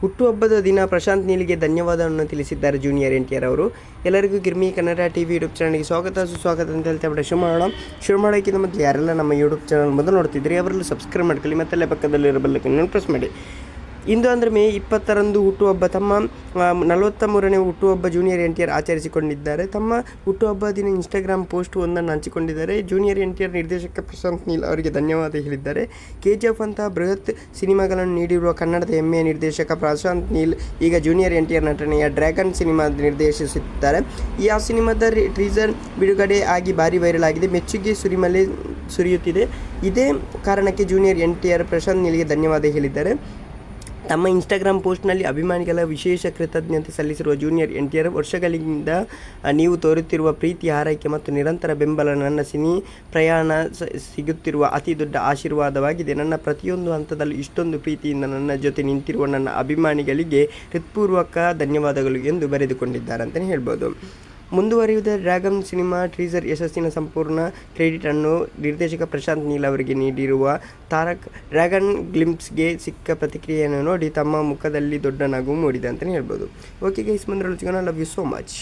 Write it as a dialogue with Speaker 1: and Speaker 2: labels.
Speaker 1: ಹುಟ್ಟುಹಬ್ಬದ ದಿನ ಪ್ರಶಾಂತ್ ನೀಲ್ಗೆ ಧನ್ಯವಾದವನ್ನು ತಿಳಿಸಿದ್ದಾರೆ ಜೂನಿಯರ್ NTR ಅವರು. ಎಲ್ಲರಿಗೂ ಗಿರ್ಮಿ ಕನ್ನಡ TV ಯೂಟ್ಯೂಬ್ ಚಾನಲ್ಗೆ ಸುಸ್ವಾಗತ ಅಂತ ಹೇಳ್ತಾ ಶುರು ಮಾಡೋಕ್ಕಿಂತ ಮೊದಲು ಯಾರೆಲ್ಲ ನಮ್ಮ ಯೂಟ್ಯೂಬ್ ಚಾನಲ್ ಮೊದಲು ನೋಡ್ತಿದ್ರಿ ಅವರೆಲ್ಲ ಸಬ್ಸ್ಕ್ರೈಬ್ ಮಾಡ್ಕೊಳ್ಳಿ, ಮತ್ತೆಲ್ಲ ಪಕ್ಕದಲ್ಲಿರೋ ಬೆಲ್ಲೈಕನ್ ಪ್ರೆಸ್ ಮಾಡಿ. ಇಂದು ಅಂದರೆ ಮೇ 20ರಂದು ಹುಟ್ಟುಹಬ್ಬ ತಮ್ಮ 43ನೇ ಹುಟ್ಟುಹಬ್ಬ ಜೂನಿಯರ್ NTR ಆಚರಿಸಿಕೊಂಡಿದ್ದಾರೆ. ತಮ್ಮ ಹುಟ್ಟುಹಬ್ಬ ದಿನ ಇನ್ಸ್ಟಾಗ್ರಾಮ್ ಪೋಸ್ಟ್ ಒಂದನ್ನು ಹಂಚಿಕೊಂಡಿದ್ದಾರೆ. ಜೂನಿಯರ್ NTR ನಿರ್ದೇಶಕ ಪ್ರಶಾಂತ್ ನೀಲ್ ಅವರಿಗೆ ಧನ್ಯವಾದ ಹೇಳಿದ್ದಾರೆ. KGF ಅಂತಹ ಬೃಹತ್ ಸಿನಿಮಾಗಳನ್ನು ನೀಡಿರುವ ಕನ್ನಡದ ಹೆಮ್ಮೆಯ ನಿರ್ದೇಶಕ ಪ್ರಶಾಂತ್ ನೀಲ್ ಈಗ ಜೂನಿಯರ್ NTR ನಟನೆಯ ಡ್ರ್ಯಾಗನ್ ಸಿನಿಮಾ ನಿರ್ದೇಶಿಸುತ್ತಿದ್ದಾರೆ. ಆ ಸಿನಿಮಾದ ಟೀಸರ್ ಬಿಡುಗಡೆ ಆಗಿ ಭಾರಿ ವೈರಲ್ ಆಗಿದೆ. ಮೆಚ್ಚುಗೆ ಸುರಿಮಳೆ ಸುರಿಯುತ್ತಿದೆ. ಇದೇ ಕಾರಣಕ್ಕೆ ಜೂನಿಯರ್ NTR ಪ್ರಶಾಂತ್ ನೀಲ್ಗೆ ಧನ್ಯವಾದ ಹೇಳಿದ್ದಾರೆ. ತಮ್ಮ ಇನ್ಸ್ಟಾಗ್ರಾಮ್ ಪೋಸ್ಟ್ನಲ್ಲಿ ಅಭಿಮಾನಿಗಳ ವಿಶೇಷ ಕೃತಜ್ಞತೆ ಸಲ್ಲಿಸಿರುವ ಜೂನಿಯರ್ NTR, ವರ್ಷಗಳಿಂದ ನೀವು ತೋರುತ್ತಿರುವ ಪ್ರೀತಿ, ಹಾರೈಕೆ ಮತ್ತು ನಿರಂತರ ಬೆಂಬಲ ನನ್ನ ಸಿನಿ ಪ್ರಯಾಣ ಸಿಗುತ್ತಿರುವ ಅತಿ ದೊಡ್ಡ ಆಶೀರ್ವಾದವಾಗಿದೆ. ನನ್ನ ಪ್ರತಿಯೊಂದು ಹಂತದಲ್ಲೂ ಇಷ್ಟೊಂದು ಪ್ರೀತಿಯಿಂದ ನನ್ನ ಜೊತೆ ನಿಂತಿರುವ ನನ್ನ ಅಭಿಮಾನಿಗಳಿಗೆ ಹೃತ್ಪೂರ್ವಕ ಧನ್ಯವಾದಗಳು ಎಂದು ಬರೆದುಕೊಂಡಿದ್ದಾರೆ ಅಂತಲೇ ಹೇಳ್ಬೋದು. ಮುಂದುವರಿಯುವ ಡ್ರ್ಯಾಗನ್ ಸಿನಿಮಾ ಟೀಸರ್ ಯಶಸ್ಸಿನ ಸಂಪೂರ್ಣ ಕ್ರೆಡಿಟ್ ಅನ್ನು ನಿರ್ದೇಶಕ ಪ್ರಶಾಂತ್ ನೀಲ್ ಅವರಿಗೆ ನೀಡಿರುವ ತಾರಕ್, ಡ್ರ್ಯಾಗನ್ ಗ್ಲಿಂಪ್ಸ್ಗೆ ಸಿಕ್ಕ ಪ್ರತಿಕ್ರಿಯೆಯನ್ನು ನೋಡಿ ತಮ್ಮ ಮುಖದಲ್ಲಿ ದೊಡ್ಡ ನಗು ಮೂಡಿದೆ ಅಂತಲೇ ಹೇಳ್ಬೋದು. ಓಕೆ ಗೈಸ್, ಮುಂದೆ ಸಿಗೋಣ. Love you so much.